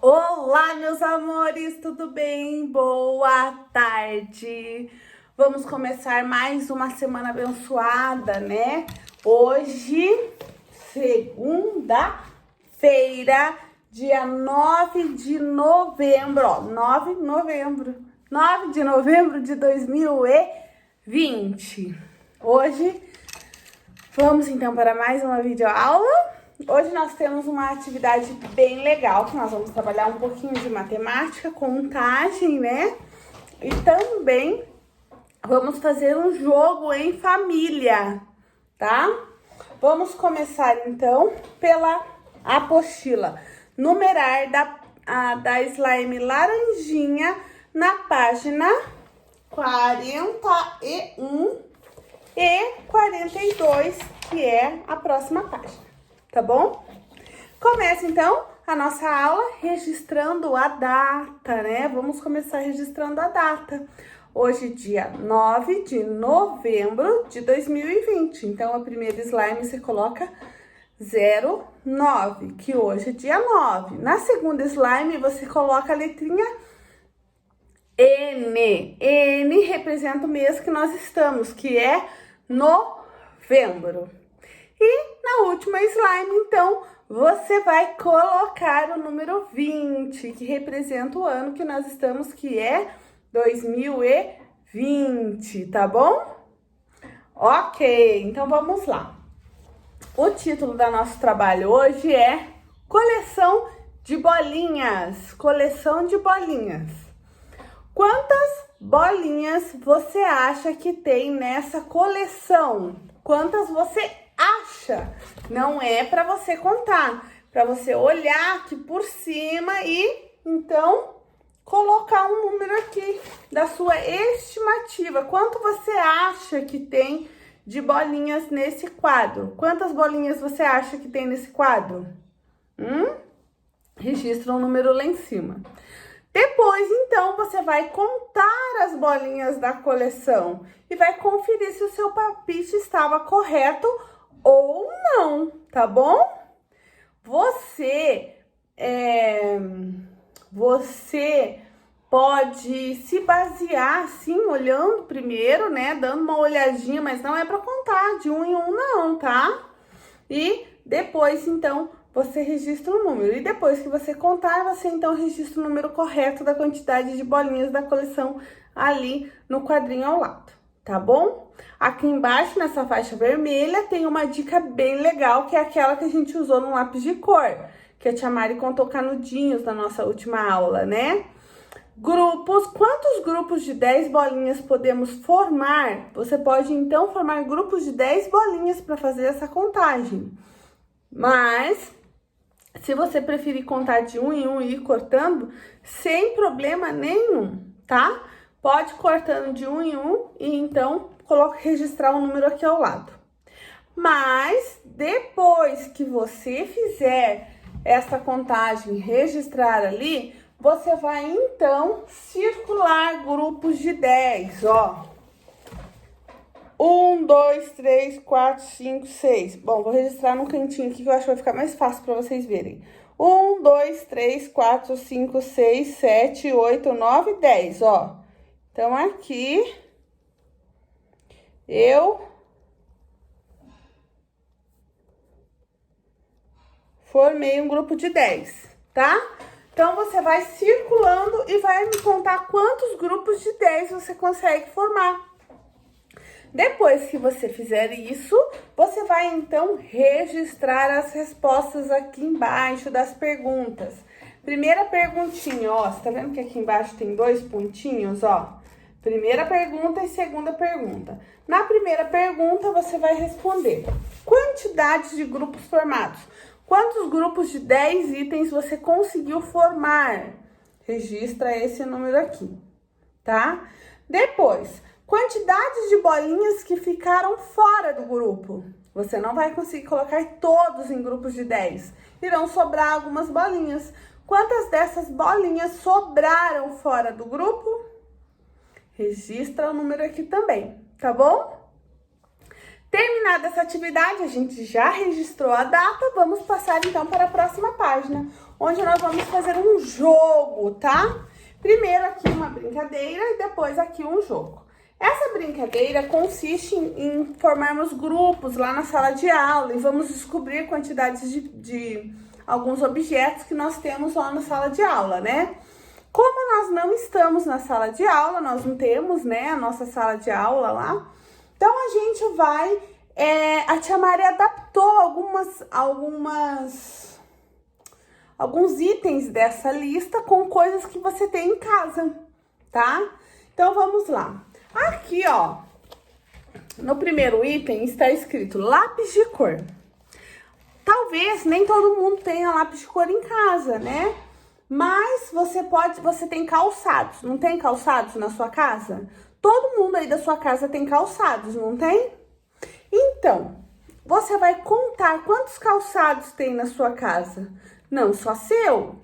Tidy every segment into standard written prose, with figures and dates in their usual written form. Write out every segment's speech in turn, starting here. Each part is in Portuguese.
Olá, meus amores, tudo bem? Boa tarde! Vamos começar mais uma semana abençoada, né? Hoje, segunda-feira, dia 9 de novembro, ó, 9 de novembro de 2020. Hoje, vamos então para mais uma videoaula. Hoje nós temos uma atividade bem legal, que nós vamos trabalhar um pouquinho de matemática, contagem, né? E também vamos fazer um jogo em família, tá? Vamos começar então pela apostila. Numerar da slime laranjinha na página 41 e 42, que é a próxima página. Tá bom? Começa então a nossa aula registrando a data, né? Vamos começar registrando a data. Hoje, dia 9 de novembro de 2020. Então, a primeira slime você coloca 09, que hoje é dia 9. Na segunda slime, você coloca a letrinha N. N representa o mês que nós estamos, que é novembro. E na última slime, então, você vai colocar o número 20, que representa o ano que nós estamos, que é 2020, tá bom? Ok, então vamos lá. O título do nosso trabalho hoje é Coleção de Bolinhas. Coleção de bolinhas. Quantas bolinhas você acha que tem nessa coleção? Quantas você acha? Não é para você contar, para você olhar aqui por cima e então colocar um número aqui da sua estimativa. Quanto você acha que tem de bolinhas nesse quadro? Quantas bolinhas você acha que tem nesse quadro? Registra um número lá em cima. Depois, então, você vai contar as bolinhas da coleção e vai conferir se o seu palpite estava correto ou não, tá bom? Você pode se basear, assim, olhando primeiro, né? Dando uma olhadinha, mas não é para contar de um em um, não, tá? E depois, então, você registra o número. E depois que você contar, você então registra o número correto da quantidade de bolinhas da coleção ali no quadrinho ao lado, tá bom? Aqui embaixo, nessa faixa vermelha, tem uma dica bem legal, que é aquela que a gente usou no lápis de cor, que a tia Mari contou canudinhos na nossa última aula, né? Grupos, quantos grupos de 10 bolinhas podemos formar? Você pode, então, formar grupos de 10 bolinhas para fazer essa contagem. Mas, se você preferir contar de um em um e ir cortando, sem problema nenhum, tá? Pode ir cortando de um em um e, então, registrar um número aqui ao lado. Mas, depois que você fizer essa contagem, registrar ali, você vai, então, circular grupos de 10, ó. 1, 2, 3, 4, 5, 6. Bom, vou registrar no cantinho aqui que eu acho que vai ficar mais fácil para vocês verem. 1, 2, 3, 4, 5, 6, 7, 8, 9, 10, ó. Então, aqui, eu formei um grupo de 10, tá? Então, você vai circulando e vai me contar quantos grupos de 10 você consegue formar. Depois que você fizer isso, você vai, então, registrar as respostas aqui embaixo das perguntas. Primeira perguntinha, ó, você tá vendo que aqui embaixo tem 2 pontinhos, ó? Primeira pergunta e segunda pergunta. Na primeira pergunta, você vai responder quantidade de grupos formados. Quantos grupos de 10 itens você conseguiu formar? Registra esse número aqui, tá? Depois, quantidade de bolinhas que ficaram fora do grupo. Você não vai conseguir colocar todos em grupos de 10. Irão sobrar algumas bolinhas. Quantas dessas bolinhas sobraram fora do grupo? Registra o número aqui também, tá bom? Terminada essa atividade, a gente já registrou a data, vamos passar então para a próxima página, onde nós vamos fazer um jogo, tá? Primeiro aqui uma brincadeira e depois aqui um jogo. Essa brincadeira consiste em formarmos grupos lá na sala de aula e vamos descobrir quantidades de alguns objetos que nós temos lá na sala de aula, né? Como nós não estamos na sala de aula, nós não temos, né, a nossa sala de aula lá, então a gente vai, a tia Mari adaptou alguns itens dessa lista com coisas que você tem em casa, tá? Então vamos lá. Aqui, ó, no primeiro item está escrito lápis de cor. Talvez nem todo mundo tenha lápis de cor em casa, né? Mas você tem calçados. Não tem calçados na sua casa? Todo mundo aí da sua casa tem calçados, não tem? Então, você vai contar quantos calçados tem na sua casa. Não só seu,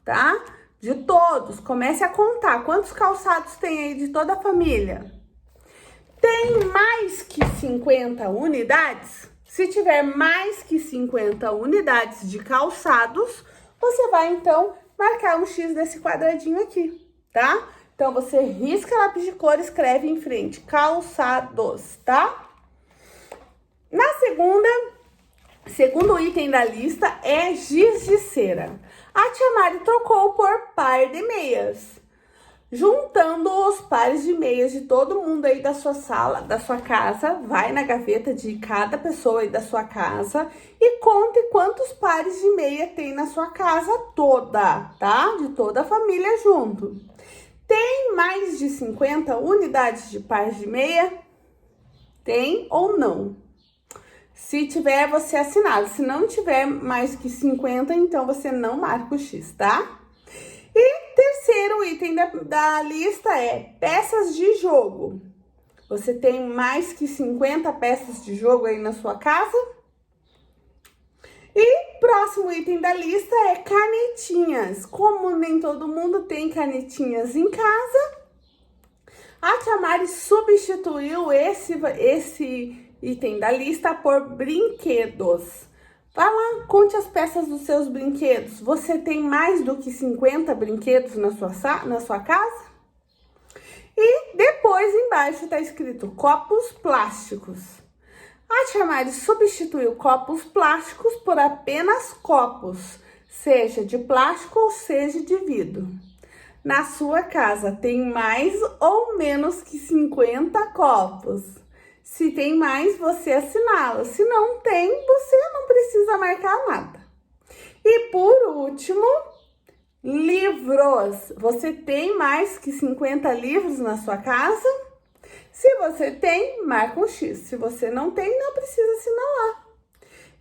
tá? De todos. Comece a contar quantos calçados tem aí de toda a família. Tem mais que 50 unidades? Se tiver mais que 50 unidades de calçados, você vai então marcar um X desse quadradinho aqui, tá? Então, você risca lápis de cor e escreve em frente, calçados, tá? Segundo item da lista é giz de cera. A tia Mari trocou por par de meias. Juntando os pares de meias de todo mundo aí da sua sala, da sua casa, vai na gaveta de cada pessoa aí da sua casa e conte quantos pares de meia tem na sua casa toda, tá? De toda a família junto. Tem mais de 50 unidades de pares de meia? Tem ou não? Se tiver, você assinala. Se não tiver mais que 50, então você não marca o X, tá? E terceiro item da lista é peças de jogo. Você tem mais que 50 peças de jogo aí na sua casa? E próximo item da lista é canetinhas. Como nem todo mundo tem canetinhas em casa, a tia Mari substituiu esse item da lista por brinquedos. Vai lá, conte as peças dos seus brinquedos. Você tem mais do que 50 brinquedos na sua casa? E depois embaixo está escrito copos plásticos. A tia Mari substituiu copos plásticos por apenas copos, seja de plástico ou seja de vidro. Na sua casa tem mais ou menos que 50 copos? Se tem mais, você assinala. Se não tem, você não precisa marcar nada. E por último, livros. Você tem mais que 50 livros na sua casa? Se você tem, marca um X. Se você não tem, não precisa assinalar.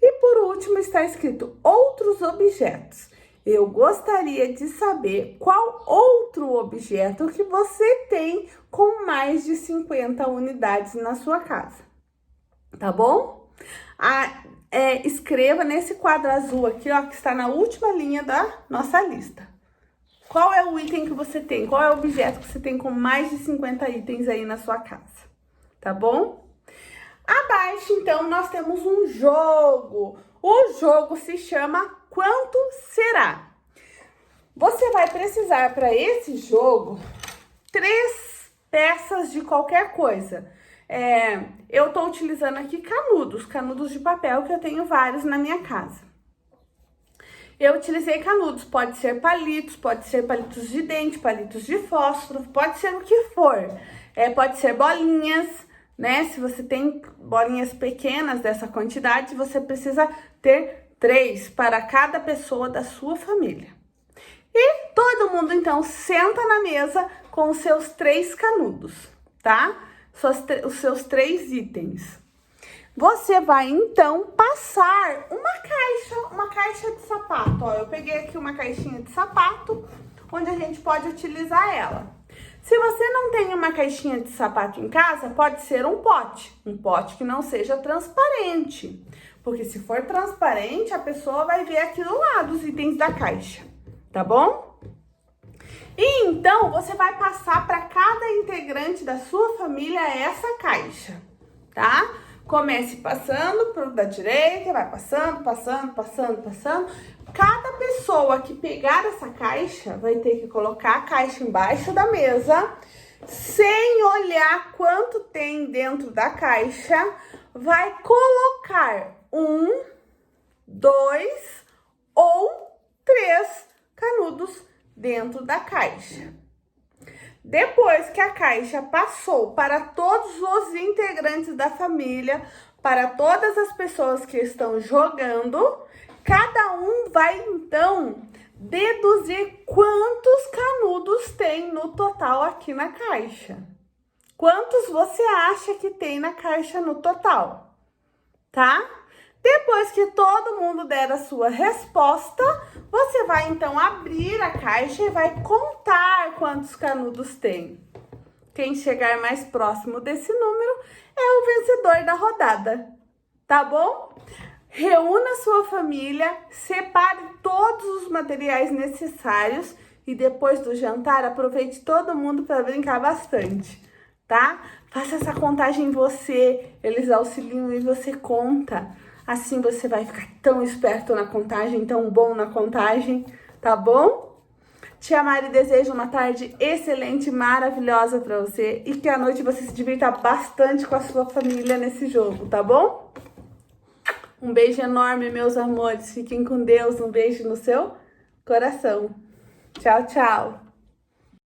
E por último, está escrito outros objetos. Eu gostaria de saber qual outro objeto que você tem com mais de 50 unidades na sua casa, tá bom? Escreva nesse quadro azul aqui, ó, que está na última linha da nossa lista. Qual é o item que você tem? Qual é o objeto que você tem com mais de 50 itens aí na sua casa, tá bom? Abaixo, então, nós temos um jogo. O jogo se chama Quanto Será? Você vai precisar para esse jogo 3 peças de qualquer coisa. Eu estou utilizando aqui canudos de papel, que eu tenho vários na minha casa. Eu utilizei canudos, pode ser palitos de dente, palitos de fósforo, pode ser o que for. Pode ser bolinhas, né? Se você tem bolinhas pequenas dessa quantidade, você precisa ter 3 para cada pessoa da sua família. E todo mundo, então, senta na mesa com os seus 3 canudos, tá? Os seus 3 itens. Você vai, então, passar uma caixa de sapato. Ó, eu peguei aqui uma caixinha de sapato, onde a gente pode utilizar ela. Se você não tem uma caixinha de sapato em casa, pode ser um pote que não seja transparente. Porque se for transparente, a pessoa vai ver aqui do lado os itens da caixa, tá bom? E então, você vai passar para cada integrante da sua família essa caixa, tá? Comece passando pro da direita, vai passando, passando, passando, passando. Cada pessoa que pegar essa caixa vai ter que colocar a caixa embaixo da mesa, sem olhar quanto tem dentro da caixa, vai colocar 1, 2 ou 3 canudos dentro da caixa. Depois que a caixa passou para todos os integrantes da família, para todas as pessoas que estão jogando, cada um vai então deduzir quantos canudos tem no total aqui na caixa. Quantos você acha que tem na caixa no total, tá? Depois que todo mundo der a sua resposta, você vai então abrir a caixa e vai contar quantos canudos tem. Quem chegar mais próximo desse número é o vencedor da rodada, tá bom? Reúna sua família, separe todos os materiais necessários e depois do jantar aproveite todo mundo para brincar bastante, tá? Faça essa contagem você, eles auxiliam e você conta. Assim você vai ficar tão esperto na contagem, tão bom na contagem, tá bom? Tia Mari deseja uma tarde excelente, maravilhosa pra você e que à noite você se divirta bastante com a sua família nesse jogo, tá bom? Um beijo enorme, meus amores. Fiquem com Deus. Um beijo no seu coração. Tchau, tchau.